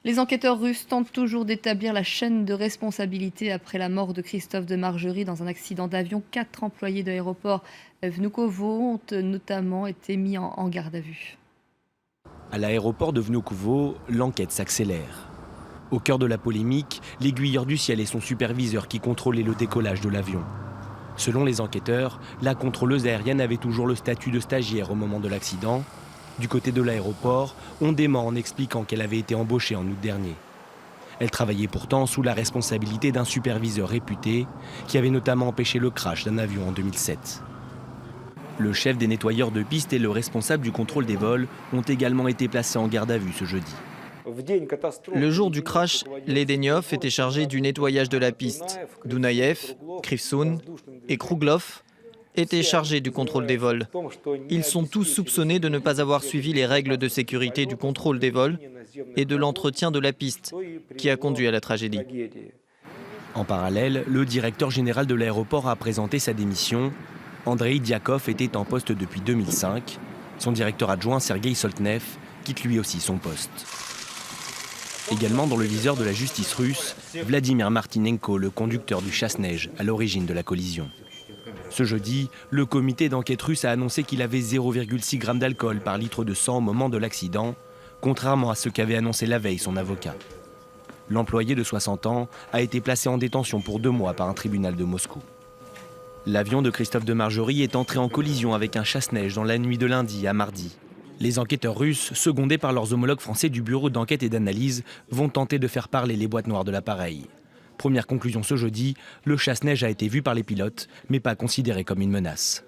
Les enquêteurs russes tentent toujours d'établir la chaîne de responsabilité après la mort de Christophe de Margerie dans un accident d'avion. 4 employés de l'aéroport Vnukovo ont notamment été mis en garde à vue. À l'aéroport de Vnukovo, l'enquête s'accélère. Au cœur de la polémique, l'aiguilleur du ciel et son superviseur qui contrôlaient le décollage de l'avion. Selon les enquêteurs, la contrôleuse aérienne avait toujours le statut de stagiaire au moment de l'accident. Du côté de l'aéroport, on dément en expliquant qu'elle avait été embauchée en août dernier. Elle travaillait pourtant sous la responsabilité d'un superviseur réputé qui avait notamment empêché le crash d'un avion en 2007. Le chef des nettoyeurs de piste et le responsable du contrôle des vols ont également été placés en garde à vue ce jeudi. Le jour du crash, Ledenyov était chargé du nettoyage de la piste. Dounaïev, Krivtsoun et Krouglov étaient chargés du contrôle des vols. Ils sont tous soupçonnés de ne pas avoir suivi les règles de sécurité du contrôle des vols et de l'entretien de la piste, qui a conduit à la tragédie. En parallèle, le directeur général de l'aéroport a présenté sa démission. Andrei Diakov était en poste depuis 2005. Son directeur adjoint, Sergei Soltnev, quitte lui aussi son poste. Également dans le viseur de la justice russe, Vladimir Martinenko, le conducteur du chasse-neige à l'origine de la collision. Ce jeudi, le comité d'enquête russe a annoncé qu'il avait 0,6 g d'alcool par litre de sang au moment de l'accident, contrairement à ce qu'avait annoncé la veille son avocat. L'employé de 60 ans a été placé en détention pour 2 mois par un tribunal de Moscou. L'avion de Christophe de Margerie est entré en collision avec un chasse-neige dans la nuit de lundi à mardi. Les enquêteurs russes, secondés par leurs homologues français du bureau d'enquête et d'analyse, vont tenter de faire parler les boîtes noires de l'appareil. Première conclusion ce jeudi, le chasse-neige a été vu par les pilotes, mais pas considéré comme une menace.